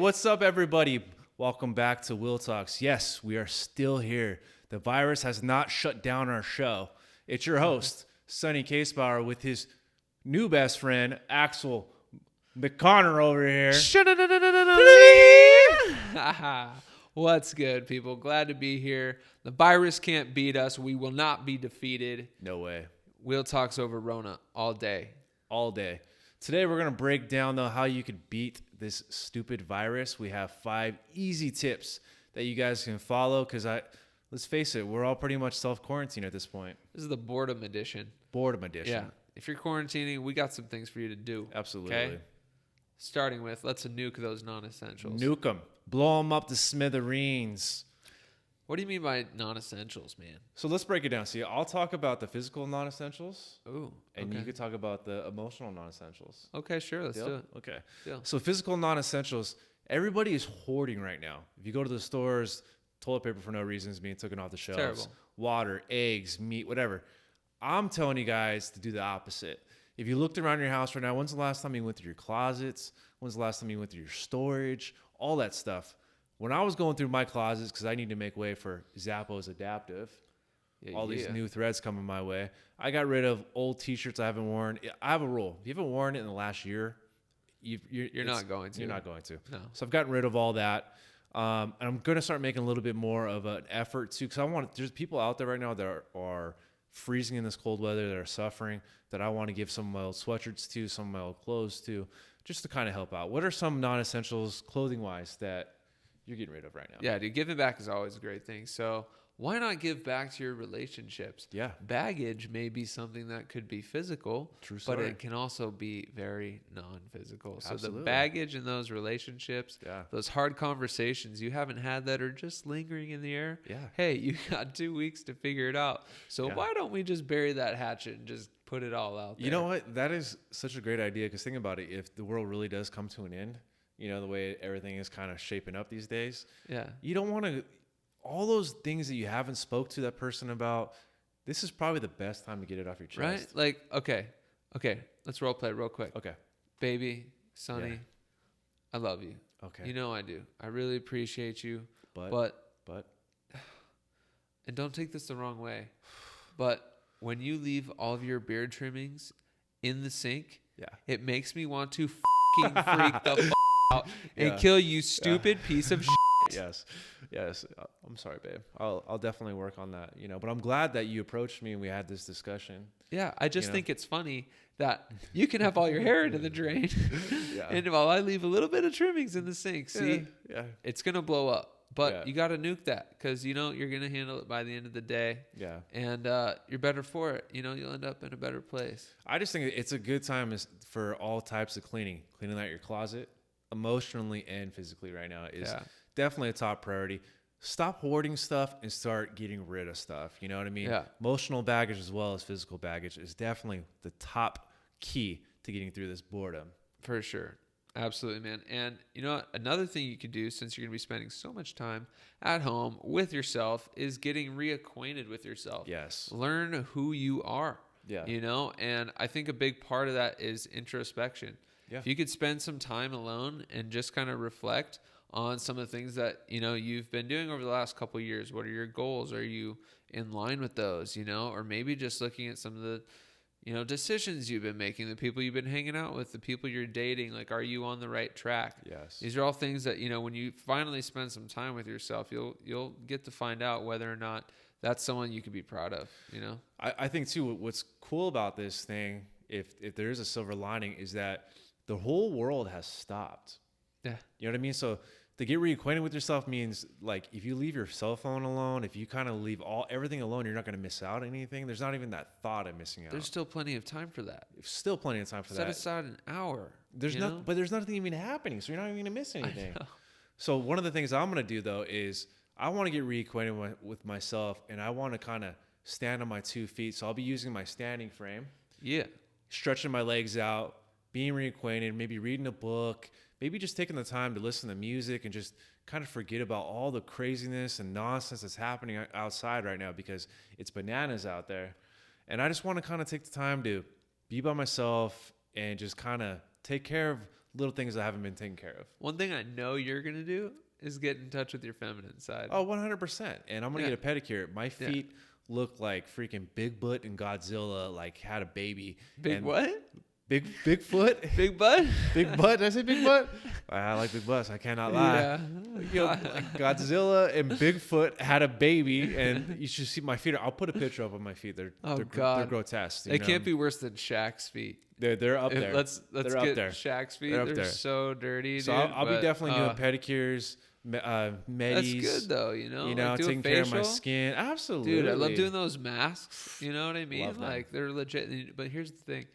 what's up, everybody? Welcome back to Will Talks. Yes, we are still here. The virus has not shut down our show. It's your host, Sonny Casebauer, with his new best friend, Axel McConnor over here. What's good, people? Glad to be here. The virus can't beat us. We will not be defeated. No way. Will Talks over Rona all day. All day. Today, we're going to break down, though, how you could beat this stupid virus. We have 5 easy tips that you guys can follow because let's face it, we're all pretty much self-quarantine at this point. This is the Boredom edition. Boredom edition. Yeah. If you're quarantining, we got some things for you to do. Absolutely. Okay? Starting with, let's nuke those non-essentials. Nuke them. Blow them up to smithereens. What do you mean by non-essentials, man? So let's break it down. See, I'll talk about the physical non-essentials. Ooh. And okay. you could talk about the emotional non-essentials. Okay, sure. Let's do it. Okay. Deal. So physical non-essentials, everybody is hoarding right now. If you go to the stores, toilet paper for no reason is being taken off the shelves. Terrible. Water, eggs, meat, whatever. I'm telling you guys to do the opposite. If you looked around your house right now, when's the last time you went through your closets? When's the last time you went through your storage? All that stuff. When I was going through my closets, because I need to make way for Zappos Adaptive, all these new threads coming my way, I got rid of old T-shirts I haven't worn. I have a rule. If you haven't worn it in the last year, you're not going to. You're not going to. No. So I've gotten rid of all that. And I'm going to start making a little bit more of an effort, too, because there's people out there right now that are freezing in this cold weather, that are suffering, that I want to give some of my old sweatshirts to, some of my old clothes to, just to kind of help out. What are some non-essentials clothing-wise that you're getting rid of right now? Yeah, dude, giving back is always a great thing. So why not give back to your relationships? Yeah. Baggage may be something that could be physical, True story. but it can also be very non-physical. So Absolutely. the baggage in those relationships, those hard conversations you haven't had that are just lingering in the air. Yeah. Hey, you got 2 weeks to figure it out. So why don't we just bury that hatchet and just put it all out there? You know what? That is such a great idea, because think about it. If the world really does come to an end, you know, the way everything is kind of shaping up these days. Yeah. You don't want to, all those things that you haven't spoke to that person about, this is probably the best time to get it off your chest. Right? Like, okay. Let's role play real quick. Okay. Baby, Sonny, I love you. Okay. You know I do. I really appreciate you. But, and don't take this the wrong way, but when you leave all of your beard trimmings in the sink, it makes me want to freak the out and kill you, stupid piece of shit. Yes. I'm sorry, babe. I'll definitely work on that. You know, but I'm glad that you approached me and we had this discussion. Yeah, I just think it's funny that you can have all your hair into the drain, and while I leave a little bit of trimmings in the sink, it's gonna blow up. But you got to nuke that, because you know you're gonna handle it by the end of the day. Yeah, and you're better for it. You know, you'll end up in a better place. I just think it's a good time for all types of cleaning out your closet, emotionally and physically. Right now is definitely a top priority. Stop hoarding stuff and start getting rid of stuff. You know what I mean? Yeah. Emotional baggage as well as physical baggage is definitely the top key to getting through this boredom. For sure. Absolutely, man. And you know what? Another thing you could do, since you're going to be spending so much time at home with yourself, is getting reacquainted with yourself. Yes. Learn who you are. Yeah. You know, and I think a big part of that is introspection. Yeah. If you could spend some time alone and just kind of reflect on some of the things that, you know, you've been doing over the last couple of years. What are your goals? Are you in line with those, you know? Or maybe just looking at some of the, you know, decisions you've been making, the people you've been hanging out with, the people you're dating, like, are you on the right track? Yes. These are all things that, you know, when you finally spend some time with yourself, you'll get to find out whether or not that's someone you could be proud of, you know? I think, too, what's cool about this thing, if there is a silver lining, is that the whole world has stopped. Yeah. You know what I mean? So to get reacquainted with yourself means, like, if you leave your cell phone alone, if you kind of leave everything alone, you're not going to miss out on anything. There's not even that thought of missing out. There's still plenty of time for that. Still plenty of time for that. Set aside an hour. But there's nothing even happening, so you're not even going to miss anything. So one of the things I'm going to do, though, is I want to get reacquainted with myself, and I want to kind of stand on my 2 feet. So I'll be using my standing frame. Yeah. Stretching my legs out, being reacquainted, maybe reading a book, maybe just taking the time to listen to music and just kind of forget about all the craziness and nonsense that's happening outside right now, because it's bananas out there. And I just want to kind of take the time to be by myself and just kind of take care of little things that haven't been taken care of. One thing I know you're going to do is get in touch with your feminine side. Oh, 100%. And I'm going to get a pedicure. My feet look like freaking Big Butt and Godzilla like had a baby. What? Big foot? Big butt? Big butt? Did I say big butt? I like big butts. I cannot lie. Yeah. You know, like Godzilla and Bigfoot had a baby, and you should see my feet. I'll put a picture up of my feet. They're grotesque. It can't be worse than Shaq's feet. They're up there. Let's they're get up there. Shaq's feet. They're so dirty, dude. So I'll be definitely doing pedicures, medis. That's good though, you know. Like taking care of my skin. Absolutely, dude. I love doing those masks. You know what I mean? Like they're legit. But here's the thing.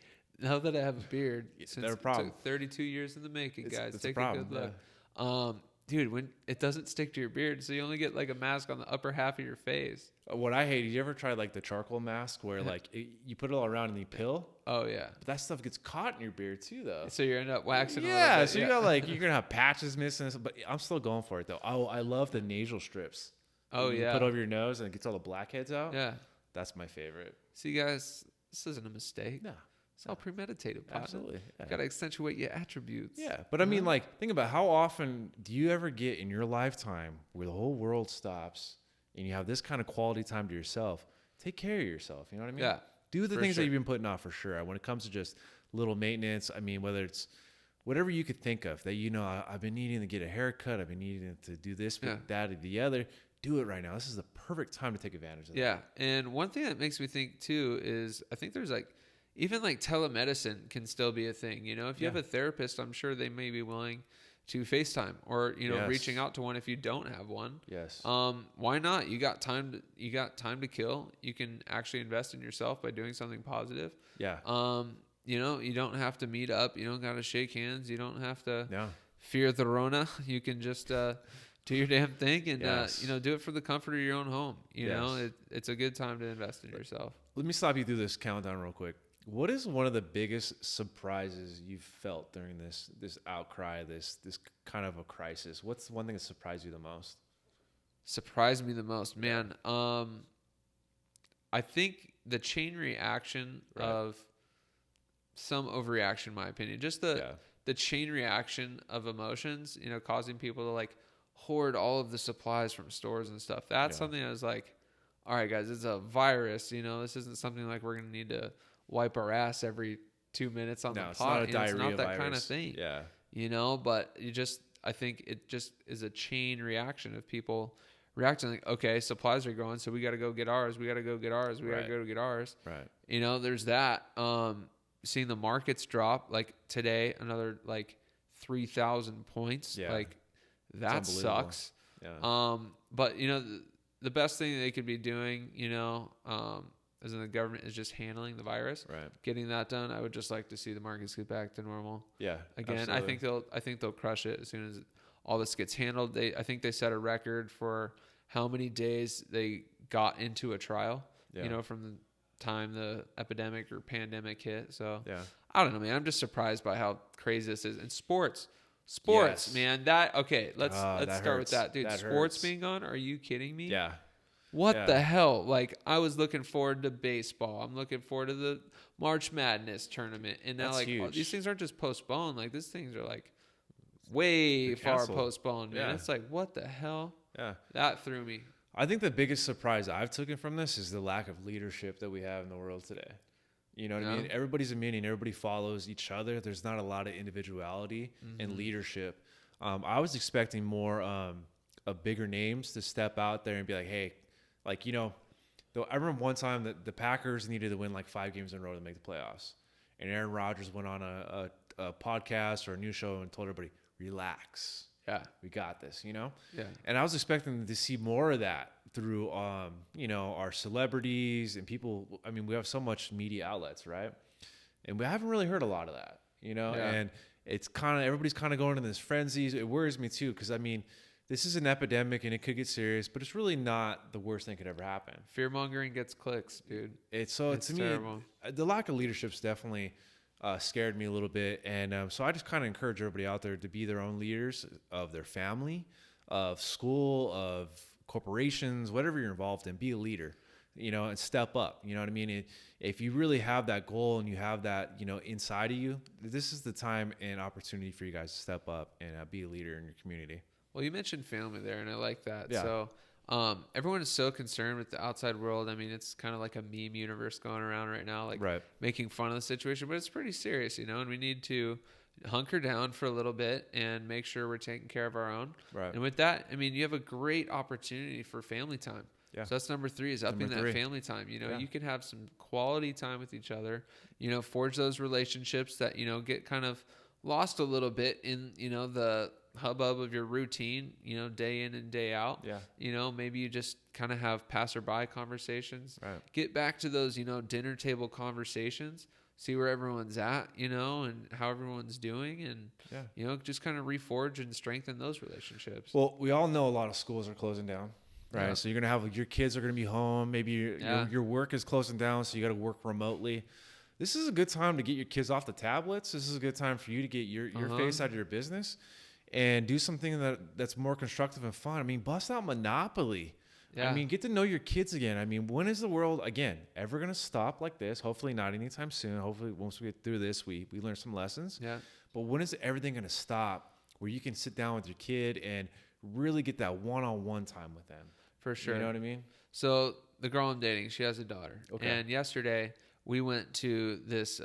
Now that I have a beard, since it took 32 years in the making, guys, take a good look. Yeah. Dude, when it doesn't stick to your beard, so you only get like a mask on the upper half of your face. What I hate, you ever tried like the charcoal mask where like you put it all around and you peel? Oh yeah. But that stuff gets caught in your beard too, though. So you end up waxing. Yeah, so you got like you're gonna have patches missing, but I'm still going for it though. Oh, I love the nasal strips. Oh yeah. Put over your nose and it gets all the blackheads out. Yeah. That's my favorite. See, guys, this isn't a mistake. No. It's all premeditated. Partner. Absolutely. Yeah. Got to accentuate your attributes. Yeah. But I mean, like, think about how often do you ever get in your lifetime where the whole world stops and you have this kind of quality time to yourself? Take care of yourself. You know what I mean? Yeah. Do the things that you've been putting off for sure. When it comes to just little maintenance, I mean, whether it's whatever you could think of that, you know, I've been needing to get a haircut. I've been needing to do this, that, or the other. Do it right now. This is the perfect time to take advantage of that. Yeah. And one thing that makes me think too is I think there's like, even like telemedicine can still be a thing. You know, if you have a therapist, I'm sure they may be willing to FaceTime or, you know, reaching out to one if you don't have one. Yes. Why not? You got time to kill. You can actually invest in yourself by doing something positive. Yeah. You know, you don't have to meet up. You don't got to shake hands. You don't have to fear the Rona. You can just do your damn thing and, you know, do it for the comfort of your own home. You know, it's a good time to invest in yourself. Let me stop you through this countdown real quick. What is one of the biggest surprises you've felt during this outcry, this kind of a crisis? What's one thing that surprised you the most? Surprised me the most, man. I think the chain reaction of some overreaction, in my opinion. Just the chain reaction of emotions, you know, causing people to like hoard all of the supplies from stores and stuff. That's something I was like, all right, guys, it's a virus. You know, this isn't something like we're going to need to wipe our ass every 2 minutes on the pot. It's not a diarrhea it's not that virus. kind of thing. Yeah. You know, but I think it just is a chain reaction of people reacting like, okay, supplies are growing, so we got to go get ours. We got to go get ours. We got to go get ours. Right. You know, there's that. Seeing the markets drop like today, another like 3,000 points. Yeah. Like that sucks. Yeah. But you know, the best thing they could be doing, you know, as in the government is just handling the virus, getting that done. I would just like to see the markets get back to normal. Yeah, again, absolutely. I think they'll crush it as soon as all this gets handled. I think they set a record for how many days they got into a trial. You know, from the time the epidemic or pandemic hit. So I don't know, man. I'm just surprised by how crazy this is. And sports, man. Let's start with that, dude. Sports being gone? Are you kidding me? Yeah. What the hell? Like, I was looking forward to baseball. I'm looking forward to the March Madness tournament. And now, these things aren't just postponed. Like, these things are, like, way far postponed, man. It's like, what the hell? Yeah. That threw me. I think the biggest surprise I've taken from this is the lack of leadership that we have in the world today. You know what I mean? Everybody's a meeting. Everybody follows each other. There's not a lot of individuality and leadership. I was expecting more of bigger names to step out there and be like, hey, like, you know, I remember one time that the Packers needed to win like 5 games in a row to make the playoffs. And Aaron Rodgers went on a podcast or a news show and told everybody, relax. Yeah. We got this, you know? Yeah. And I was expecting to see more of that through, you know, our celebrities and people. I mean, we have so much media outlets, right? And we haven't really heard a lot of that, you know? Yeah. And it's kind of, everybody's kind of going in this frenzy. It worries me too, because I mean, this is an epidemic and it could get serious, but it's really not the worst thing that could ever happen. Fear mongering gets clicks, dude. It's terrible. The lack of leadership's definitely scared me a little bit. And so I just kind of encourage everybody out there to be their own leaders of their family, of school, of corporations, whatever you're involved in, be a leader. and step up. You know what I mean? If you really have that goal and you have that, inside of you, this is the time and opportunity for you guys to step up and be a leader in your community. Well, you mentioned family there, and I like that. Yeah. So everyone is so concerned with the outside world. I mean, it's kind of like a meme universe going around right now, like making fun of the situation, but it's pretty serious, and we need to hunker down for a little bit and make sure we're taking care of our own. Right. And with that, I mean, you have a great opportunity for family time. Yeah. So that's number 3 is upping that family time. You can have some quality time with each other, forge those relationships that, get kind of lost a little bit in, the hubbub of your routine, day in and day out. Yeah. Maybe you just kind of have passerby conversations. Right. Get back to those, dinner table conversations. See where everyone's at, and how everyone's doing, and just kind of reforge and strengthen those relationships. Well, we all know a lot of schools are closing down. Right. Yeah. So you're going to have your kids are going to be home. Maybe your work is closing down. So you got to work remotely. This is a good time to get your kids off the tablets. This is a good time for you to get your face out of your business and do something that's more constructive and fun. I mean, bust out Monopoly. Yeah. I mean, get to know your kids again. I mean, when is the world, again, ever going to stop like this? Hopefully not anytime soon. Hopefully once we get through this, we learn some lessons. Yeah. But when is everything going to stop where you can sit down with your kid and really get that one-on-one time with them? For sure. You know what I mean? So the girl I'm dating, she has a daughter. Okay. And yesterday we went to this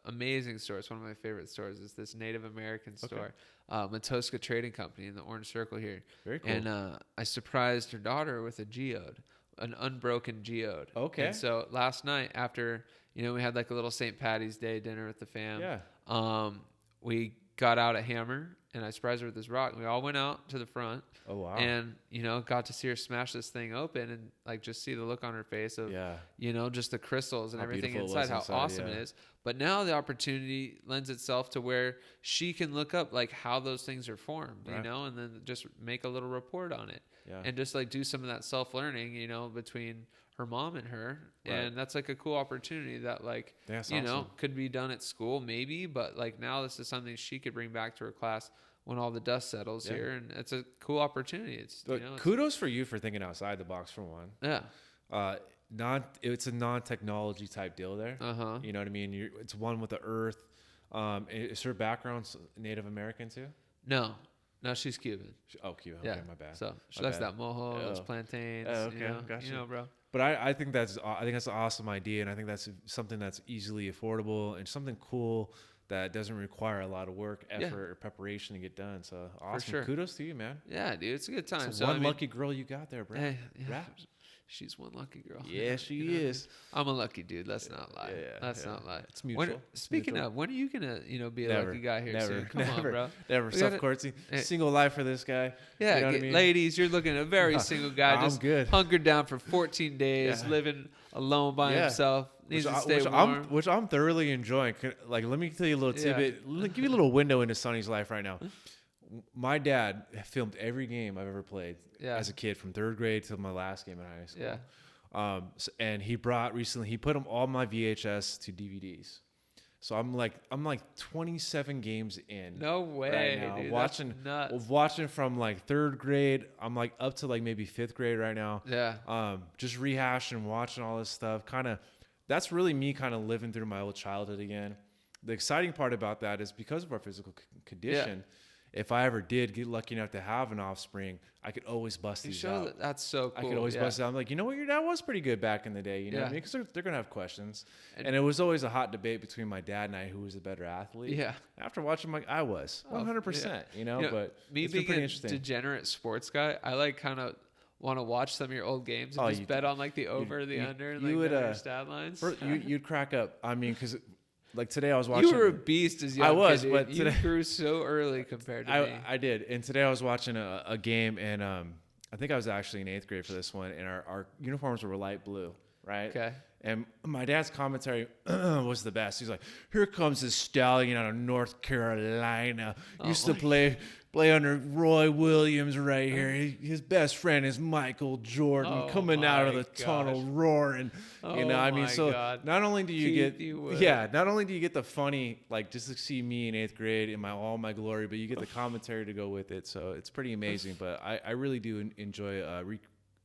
amazing store. It's one of my favorite stores. It's this Native American store, Matoska Trading Company in the Orange Circle here. Very cool. And I surprised her daughter with a geode, an unbroken geode. Okay. And so last night after, we had like a little St. Patty's Day dinner with the fam. Yeah. We got out a hammer and I surprised her with this rock. And we all went out to the front. Oh, wow. And, got to see her smash this thing open and like just see the look on her face of, just the crystals and everything inside, how awesome it is. But now the opportunity lends itself to where she can look up like how those things are formed, and then just make a little report on it. Yeah. And just like do some of that self-learning, between her mom and her. Right. And that's like a cool opportunity that like, awesome. Could be done at school maybe, but like now this is something she could bring back to her class when all the dust settles here. And it's a cool opportunity. It's, kudos for you for thinking outside the box for one. Yeah. It's a non-technology type deal there. Uh-huh. You know what I mean? It's one with the earth. Is her background Native American too? No, she's Cuban. Cuban. Okay, my bad. So she likes that mojo, those plantains. Oh, okay, gotcha. Bro. But I think that's an awesome idea, and I think that's something that's easily affordable and something cool that doesn't require a lot of work, effort, or preparation to get done. So awesome. For sure. Kudos to you, man. Yeah, dude, it's a good time. So lucky girl you got there, bro. Hey, yeah. She's one lucky girl. Yeah, she is. I'm a lucky dude. Let's not lie. Let's not lie. It's mutual. Speaking of, when are you gonna, be a lucky guy here soon? Come on, bro. Never. Self-courtsy. Single life for this guy. Yeah, you know what I mean? Ladies, you're looking at a very single guy. I'm just good. Hunkered down for 14 days, living alone by himself. Needs to stay warm. Which I'm thoroughly enjoying. Like, let me tell you a little tidbit. Give you a little window into Sonny's life right now. My dad filmed every game I've ever played as a kid, from 3rd grade to my last game in high school. Yeah. And he put all my VHS to DVDs. So I'm like 27 games in. No way, right now. Dude, watching from like 3rd grade. I'm like up to like maybe 5th grade right now. Yeah. Just rehashing, watching all this stuff. That's really me kind of living through my old childhood again. The exciting part about that is because of our physical condition. If I ever did get lucky enough to have an offspring, I could always bust these out. That's so cool. I could always bust it out. I'm like, what, your dad was pretty good back in the day, what I mean? Because they're going to have questions. And it was always a hot debate between my dad and I who was the better athlete. Yeah. After watching, I was 100%, but me being a degenerate sports guy, I like kind of want to watch some of your old games and just bet on like the over, the under, and like the stat lines. You'd crack up. I mean, because like today I was watching. You were a beast as young. I was, kid, but today, you grew so early compared to me. I did, and today I was watching a game, and I think I was actually in 8th grade for this one, and our uniforms were light blue, right? Okay. And my dad's commentary was the best. He's like, "Here comes this stallion out of North Carolina. Used to play under Roy Williams right here. His best friend is Michael Jordan coming out of the tunnel roaring." Not only do you get the funny, like just to see me in 8th grade in all my glory, but you get the commentary to go with it. So it's pretty amazing. But I really do enjoy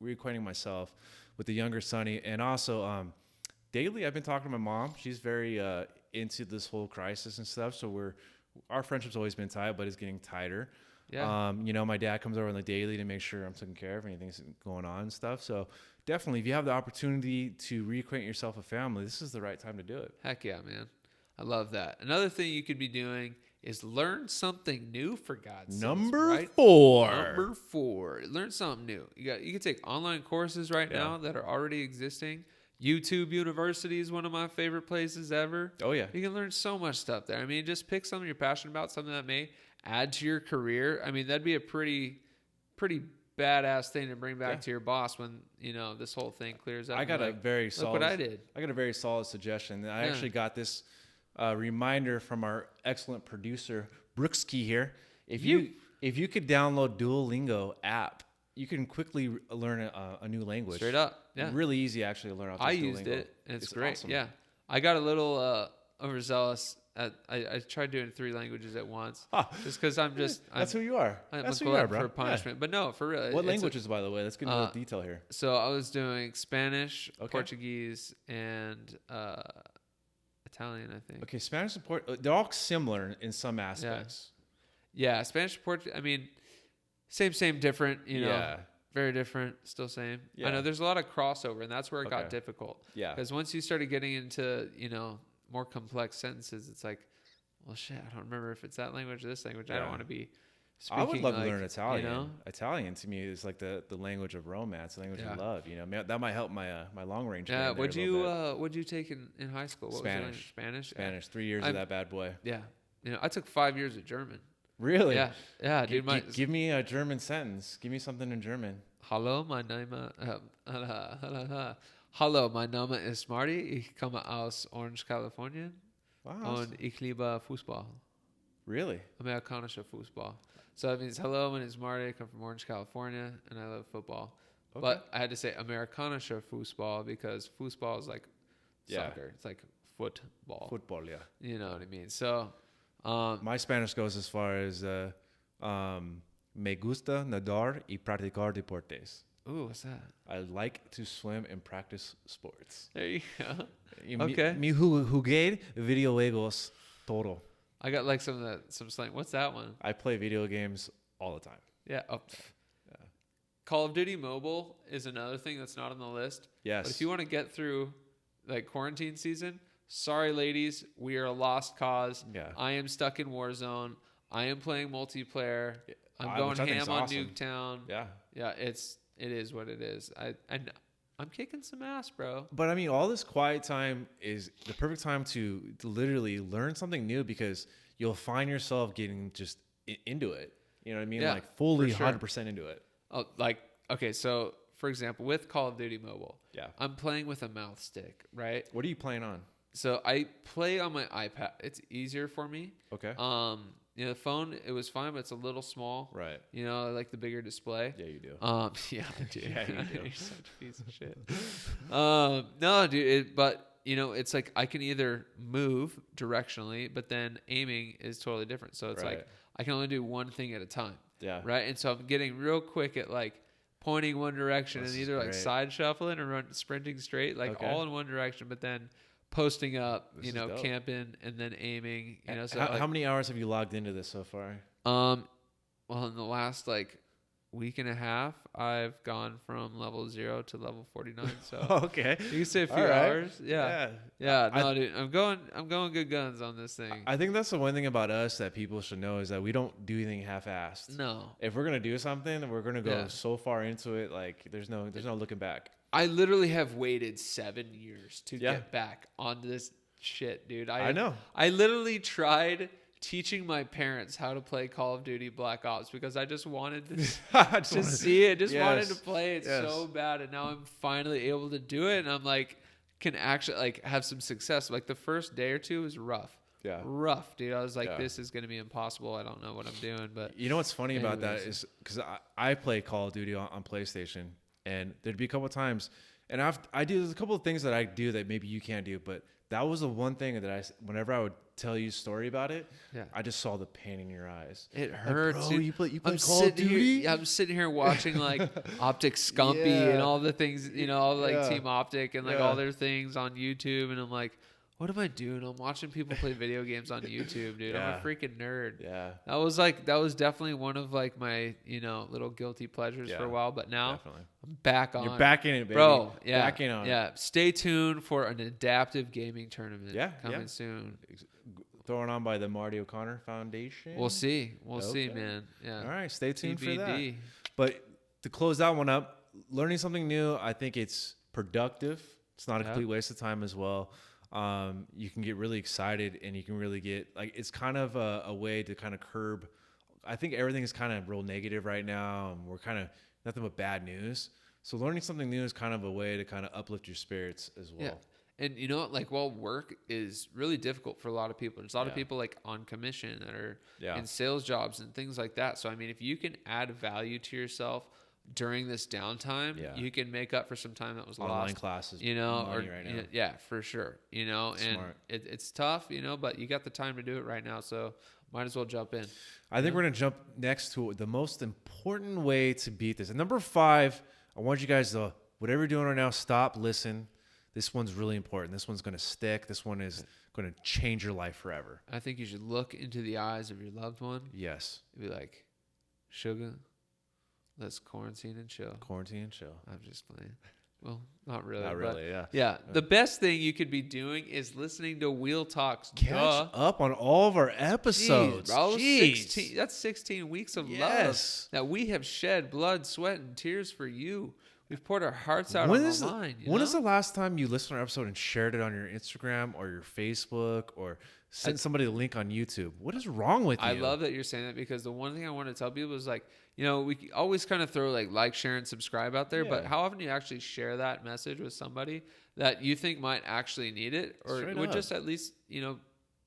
reacquainting myself with the younger Sonny. And also daily, I've been talking to my mom. She's very into this whole crisis and stuff. So our friendship's always been tight, but it's getting tighter. Yeah. My dad comes over on the daily to make sure I'm taken care of, anything's going on and stuff. So definitely, if you have the opportunity to reacquaint yourself with family, this is the right time to do it. Heck yeah, man. I love that. Another thing you could be doing is learn something new, for God's sake. Number 4. Number 4. Learn something new. You can take online courses right now that are already existing. YouTube University is one of my favorite places ever. Oh, yeah. You can learn so much stuff there. I mean, just pick something you're passionate about, something that may add to your career. I mean, that'd be a pretty badass thing to bring back to your boss when, this whole thing clears up. I got a very solid. Look what I did. I got a very solid suggestion. I actually got this reminder from our excellent producer Brookski here. If you could download Duolingo app, you can quickly learn a new language. Straight up, yeah. Really easy actually to learn. I used it, and it's great. Awesome. Yeah, I got a little overzealous. I tried doing 3 languages at once, just because that's who you are. That's who you are, bro. For punishment, but no, for real. What languages, by the way? Let's get into detail here. So I was doing Spanish, Portuguese, and Italian, I think. Okay, Spanish and Portuguese, they're all similar in some aspects. Yeah, Spanish and Portuguese, I mean, same, different, Yeah. Very different, still same. Yeah. I know there's a lot of crossover, and that's where it got difficult. Yeah. Because once you started getting into, more complex sentences, it's like, well, shit, I don't remember if it's that language or this language. Yeah. I don't want to be speaking. I would love to learn Italian. Italian to me is like the language of romance, the language of love. That might help my long range. Yeah. What'd you take in high school? What Spanish. Was Spanish. 3 years of that bad boy. Yeah. I took 5 years of German. Really? Yeah, dude. Give me a German sentence. Give me something in German. Hallo, mein Name. Hallo, mein Name ist Marty. Ich komme aus Orange, California. Wow. Und ich liebe Fußball. Really? Amerikanischer Fußball. So that means, hello, my name is Marty. I come from Orange, California, and I love football. Okay. But I had to say Amerikanischer Fußball because Fußball is like soccer. It's like football. Football, yeah. You know what I mean? So my Spanish goes as far as me gusta nadar y practicar deportes. Ooh, what's that? I like to swim and practice sports. There you go. Okay. Mi jugué videojuegos todo. I got like some slang. What's that one? I play video games all the time. Yeah. Oh. Yeah. Call of Duty Mobile is another thing that's not on the list. Yes. But if you want to get through like quarantine season, sorry, ladies, we are a lost cause. Yeah. I am stuck in Warzone. I am playing multiplayer. I'm going ham on awesome. Nuketown. Yeah. Yeah. It is what it is. I'm kicking some ass, bro. But I mean, all this quiet time is the perfect time to literally learn something new because you'll find yourself getting just into it. You know what I mean? Yeah, like fully 100% into it. Oh, like, okay. So for example, with Call of Duty Mobile, I'm playing with a mouth stick, right? What are you playing on? So I play on my iPad. It's easier for me. Okay. The phone, it was fine, but it's a little small. Right. I like the bigger display. Yeah, you do. Yeah, I do. Yeah, you do. You're such a piece of shit. No, dude. But it's like I can either move directionally, but then aiming is totally different. So it's like I can only do one thing at a time. Yeah. Right. And so I'm getting real quick at like pointing one direction and either like side shuffling or sprinting straight, like all in one direction, but then posting up, camping and then aiming, So how many hours have you logged into this so far? Well, in the last like week and a half, I've gone from level 0 to level 49. So okay, you can say a few hours. Yeah. No, dude, I'm going good guns on this thing. I think that's the one thing about us that people should know is that we don't do anything half-assed. No. If we're gonna do something, we're gonna go so far into it, like there's no looking back. I literally have waited 7 years to get back onto this shit, dude. I know. I literally tried teaching my parents how to play Call of Duty Black Ops because I just wanted to see it. Just wanted to play it so bad, and now I'm finally able to do it, and I'm like can actually like have some success. Like the first day or two was rough. Yeah. Rough, dude. I was like, this is going to be impossible. I don't know what I'm doing. But you know what's funny about that is because I play Call of Duty on PlayStation. And there'd be a couple of times, and there's a couple of things that I do that maybe you can't do, but that was the one thing that whenever I would tell you a story about it, I just saw the pain in your eyes. It hurts. Like, bro, you play Call of Duty? I'm sitting here watching like Optic Scumpy and all the things, all like Team Optic and like all their things on YouTube. And I'm like, what am I doing? I'm watching people play video games on YouTube, dude. I'm a freaking nerd. Yeah. That was definitely one of like my, little guilty pleasures for a while. But now I'm back on. You're back in it, baby. Bro, yeah. Back in on it. Yeah. Stay tuned for an adaptive gaming tournament coming soon. Thrown on by the Marty O'Connor Foundation. We'll see. We'll see, man. Yeah. All right. Stay tuned TBD. for that. But to close that one up, learning something new, I think it's productive. It's not a complete waste of time as well. You can get really excited and you can really get like, it's kind of a way to kind of curb. I think everything is kind of real negative right now. And we're kind of nothing but bad news. So learning something new is kind of a way to kind of uplift your spirits as well. Yeah. And you know what, like, while work is really difficult for a lot of people, there's a lot of people like on commission that are in sales jobs and things like that. So, I mean, if you can add value to yourself during this downtime, you can make up for some time that was lost. Online classes, right now. For sure. And it's tough, but you got the time to do it right now. So might as well jump in. I think we're going to jump next to the most important way to beat this. And number 5, I want you guys to, whatever you're doing right now, stop, listen. This one's really important. This one's going to stick. This one is going to change your life forever. I think you should look into the eyes of your loved one. Yes. Be like, sugar, let's quarantine and chill. Quarantine and chill. I'm just playing. Well, not really. Not really, Yeah. The best thing you could be doing is listening to Wheel Talks. Catch up on all of our episodes. Jeez, bro. That's 16 weeks of love that we have shed blood, sweat, and tears for you. We've poured our hearts out on the line. When is the last time you listened to our episode and shared it on your Instagram or your Facebook or sent somebody the link on YouTube? What is wrong with you? I love that you're saying that, because the one thing I want to tell people is like, we always kind of throw like, share, and subscribe out there, but how often do you actually share that message with somebody that you think might actually need it or would just at least,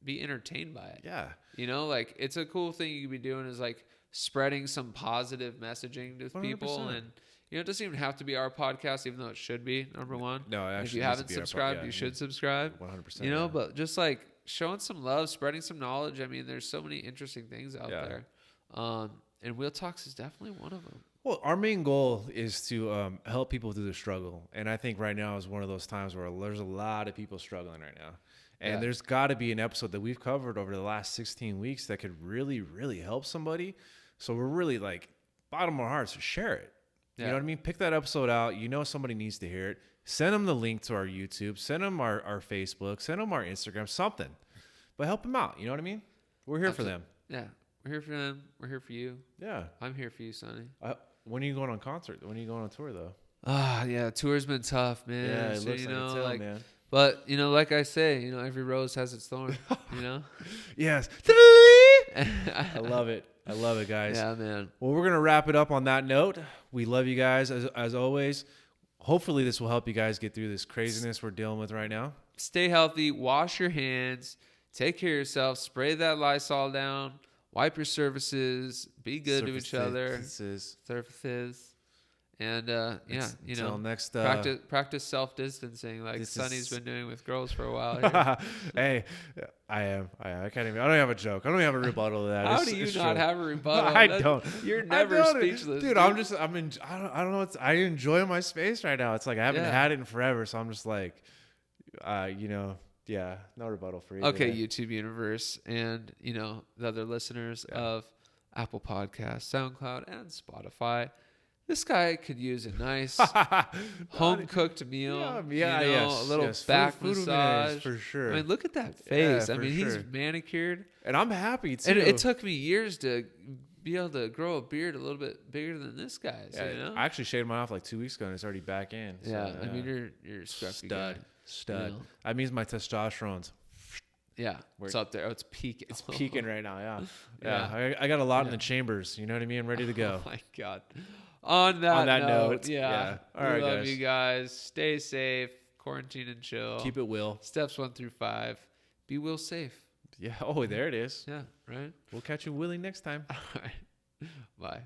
be entertained by it? Yeah. Like, it's a cool thing you could be doing is like spreading some positive messaging to 100%. People. And it doesn't even have to be our podcast, even though it should be number one. No, actually, if you haven't subscribed, you should subscribe. 100%. But just like showing some love, spreading some knowledge. I mean, there's so many interesting things out there. And Wheel Talks is definitely one of them. Well, our main goal is to help people through the struggle. And I think right now is one of those times where there's a lot of people struggling right now. And there's got to be an episode that we've covered over the last 16 weeks that could really, really help somebody. So we're really like, bottom of our hearts, share it. You know what I mean? Pick that episode out. Somebody needs to hear it. Send them the link to our YouTube. Send them our Facebook. Send them our Instagram. Something. But help them out. You know what I mean? We're here for them. Yeah. We're here for them. We're here for you. Yeah. I'm here for you, Sonny. When are you going on concert? When are you going on tour, though? Tour's been tough, man. Yeah, it looks like man. But, like I say, every rose has its thorn, Yes. I love it. I love it, guys. Yeah, man. Well, we're going to wrap it up on that note. We love you guys, as always. Hopefully this will help you guys get through this craziness we're dealing with right now. Stay healthy. Wash your hands. Take care of yourself. Spray that Lysol down. Wipe your surfaces. Be good to each other. Surfaces. And, until next, practice self-distancing like Sonny's been doing with girls for a while. Hey, I can't even. I don't have a joke. I don't have a rebuttal to that. How do you not have a rebuttal? I don't. You're never speechless, dude. I don't know. I enjoy my space right now. It's like I haven't had it in forever, so I'm just like, no rebuttal for you. Okay, YouTube universe, and the other listeners of Apple Podcasts, SoundCloud, and Spotify. This guy could use a nice home-cooked meal. A little back massage. For sure. I mean, look at that face. He's manicured. And I'm happy, too. And it took me years to be able to grow a beard a little bit bigger than this guy's. I actually shaved mine off like 2 weeks ago, and it's already back in. So, you're a scruffy guy. Stud. That means my testosterone's... Yeah, it's up there. It's peaking. It's peaking right now, yeah. I got a lot in the chambers. You know what I mean? I'm ready to go. Oh, my God. On that note, All right, love you guys. Stay safe. Quarantine and chill. Keep it Will. Steps 1 through 5. Be Will safe. Yeah. Oh, there it is. Yeah. Right. We'll catch you Willie next time. All right. Bye.